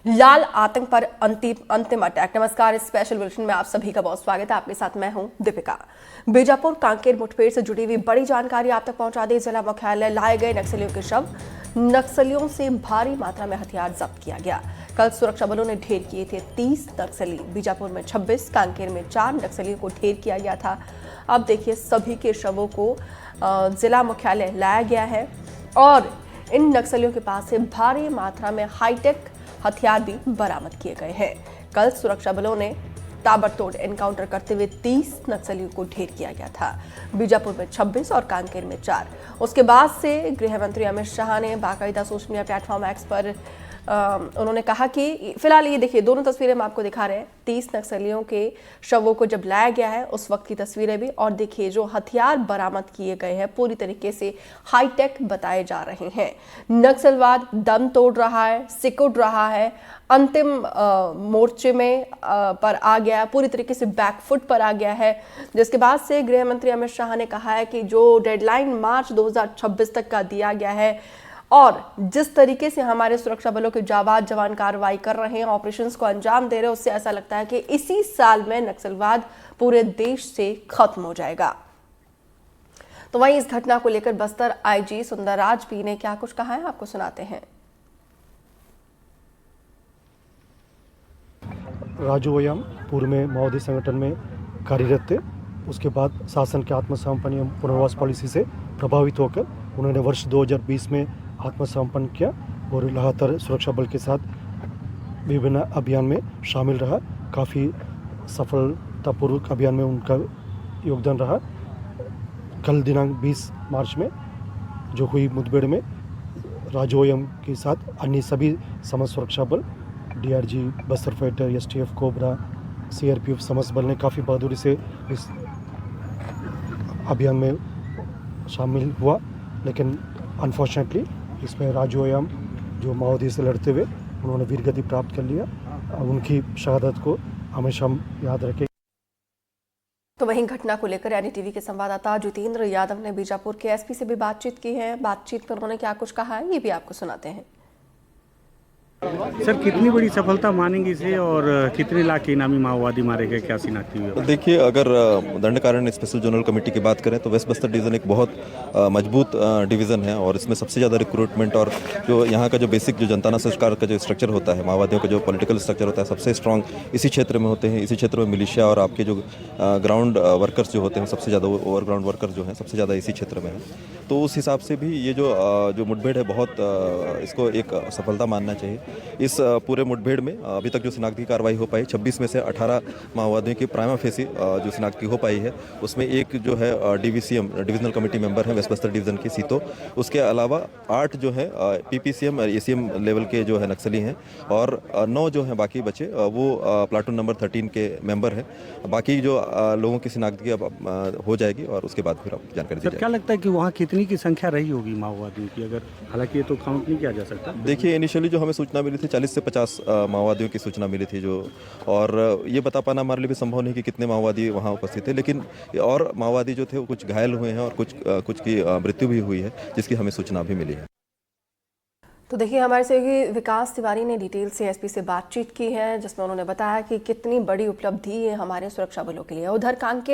लाल आतंक पर अंतिम अटैक। नमस्कार, इस स्पेशल बुलेटिन में आप सभी का बहुत स्वागत है। आपके साथ मैं हूं दीपिका। बीजापुर कांकेर मुठभेड़ से जुड़ी हुई बड़ी जानकारी आप तक पहुंचा दी। जिला मुख्यालय लाए गए नक्सलियों के शव, नक्सलियों से भारी मात्रा में हथियार जब्त किया गया। कल सुरक्षा बलों ने ढेर किए थे 30 नक्सली। बीजापुर में 26, कांकेर में 4 नक्सलियों को ढेर किया गया था। अब देखिए, सभी के शवों को जिला मुख्यालय लाया गया है और इन नक्सलियों के पास से भारी मात्रा में हाईटेक हथियार भी बरामद किए गए हैं। कल सुरक्षा बलों ने ताबड़तोड़ एनकाउंटर करते हुए 30 नक्सलियों को ढेर किया गया था। बीजापुर में 26 और कांकेर में 4। उसके बाद से गृह मंत्री अमित शाह ने बाकायदा सोशल मीडिया प्लेटफॉर्म एक्स पर उन्होंने कहा कि फिलहाल ये देखिए, दोनों तस्वीरें हम आपको दिखा रहे हैं। 30 नक्सलियों के शवों को जब लाया गया है उस वक्त की तस्वीरें भी, और देखिए जो हथियार बरामद किए गए हैं पूरी तरीके से हाईटेक बताए जा रहे हैं। नक्सलवाद दम तोड़ रहा है, सिकुड़ रहा है, अंतिम मोर्चे में पर आ गया, पूरी तरीके से बैकफुट पर आ गया है। जिसके बाद से गृह मंत्री अमित शाह ने कहा है कि जो डेडलाइन मार्च 2026 तक का दिया गया है और जिस तरीके से हमारे सुरक्षा बलों के जाबाज जवान कार्रवाई कर रहे हैं, ऑपरेशंस को अंजाम दे रहे हैं, उससे ऐसा लगता है कि इसी साल में नक्सलवाद पूरे देश से खत्म हो जाएगा। तो वहीं इस घटना को लेकर बस्तर आईजी सुंदरराज पी ने क्या कुछ कहा है, आपको सुनाते हैं। राजू वयाम पूर्व में माओवादी संगठन में कार्यरत थे। उसके बाद शासन के आत्मसमर्पण एवं पुनर्वास पॉलिसी से प्रभावित होकर उन्होंने वर्ष 2020 में आत्मसमर्पण किया और लगातार सुरक्षा बल के साथ विभिन्न अभियान में शामिल रहा। काफ़ी सफलतापूर्वक अभियान में उनका योगदान रहा। कल दिनांक 20 मार्च में जो हुई मुठभेड़ में राजू वयाम के साथ अन्य सभी समस्त सुरक्षा बल, DRG, Bastar fighter, STF, cobra, CRPF समस्त बल ने काफ़ी बहादुरी से इस अभियान में शामिल हुआ। लेकिन अनफॉर्चुनेटली इसमें राजू वयाम जो माओवादी से लड़ते हुए उन्होंने वीरगति प्राप्त कर लिया। उनकी शहादत को हमेशा हम याद रखें। तो वहीं घटना को लेकर एनडीटीवी के संवाददाता जितेंद्र यादव ने बीजापुर के एसपी से भी बातचीत की है। बातचीत में उन्होंने क्या कुछ कहा है, ये भी आपको सुनाते हैं। सर, कितनी बड़ी सफलता मानेंगे इसे और कितने लाख के इनामी माओवादी मारे गए, क्या शिनाख्ती हुई? देखिए, अगर दंडकारण्य स्पेशल जोनल कमेटी की बात करें तो वेस्ट बस्तर डिवीज़न एक बहुत मजबूत डिवीज़न है और इसमें सबसे ज़्यादा रिक्रूटमेंट और जो यहाँ का जो बेसिक जो जनताना सरकार का जो स्ट्रक्चर होता है, माओवादियों का जो पॉलिटिकल स्ट्रक्चर होता है, सबसे स्ट्रॉन्ग इसी क्षेत्र में होते हैं। इसी क्षेत्र में मिलिशिया और आपके जो ग्राउंड वर्कर्स जो होते हैं सबसे ज़्यादा, ओवरग्राउंड वर्कर जो हैं सबसे ज़्यादा इसी क्षेत्र में है। तो उस हिसाब से भी ये जो मुठभेड़ है बहुत इसको एक सफलता मानना चाहिए। इस पूरे मुठभेड़ में अभी तक जो शिनाख्त की कार्रवाई हो पाई, 26 में से 18 माओवादियों की प्राइमा फेसी जो शिनाख्त की हो पाई है, उसमें एक जो है डीवीसीएम डिविजनल कमेटी मेंबर है वेस्ट बस्तर डिवीजन की सीतो। उसके अलावा 8 जो है पीपीसीएम और एसीएम लेवल के जो है नक्सली हैं और 9 जो हैं बाकी बचे वो प्लाटून नंबर 13 के मेंबर हैं। बाकी जो लोगों की शिनाख्त की अब हो जाएगी और उसके बाद फिर आप जानकारी दी जाएगी। क्या लगता है कि वहाँ कितनी की संख्या रही होगी माओवादियों की? अगर हालांकि ये तो काउंट नहीं किया जा सकता। देखिए, इनिशियली जो हमें सूचना मिली थी 40 से 50 माओवादियों की सूचना मिली थी जो, और ये बता पाना हमारे लिए भी संभव नहीं कि कितने माओवादी वहाँ उपस्थित थे, लेकिन और माओवादी जो थे वो कुछ घायल हुए हैं और कुछ की मृत्यु भी हुई है जिसकी हमें सूचना भी मिली है। तो देखिए, हमारे सहयोगी विकास तिवारी ने डिटेल से एसपी से बातचीत की है जिसमें उन्होंने बताया कि कितनी बड़ी उपलब्धि है हमारे सुरक्षा बलों के लिए। उधर कांकेर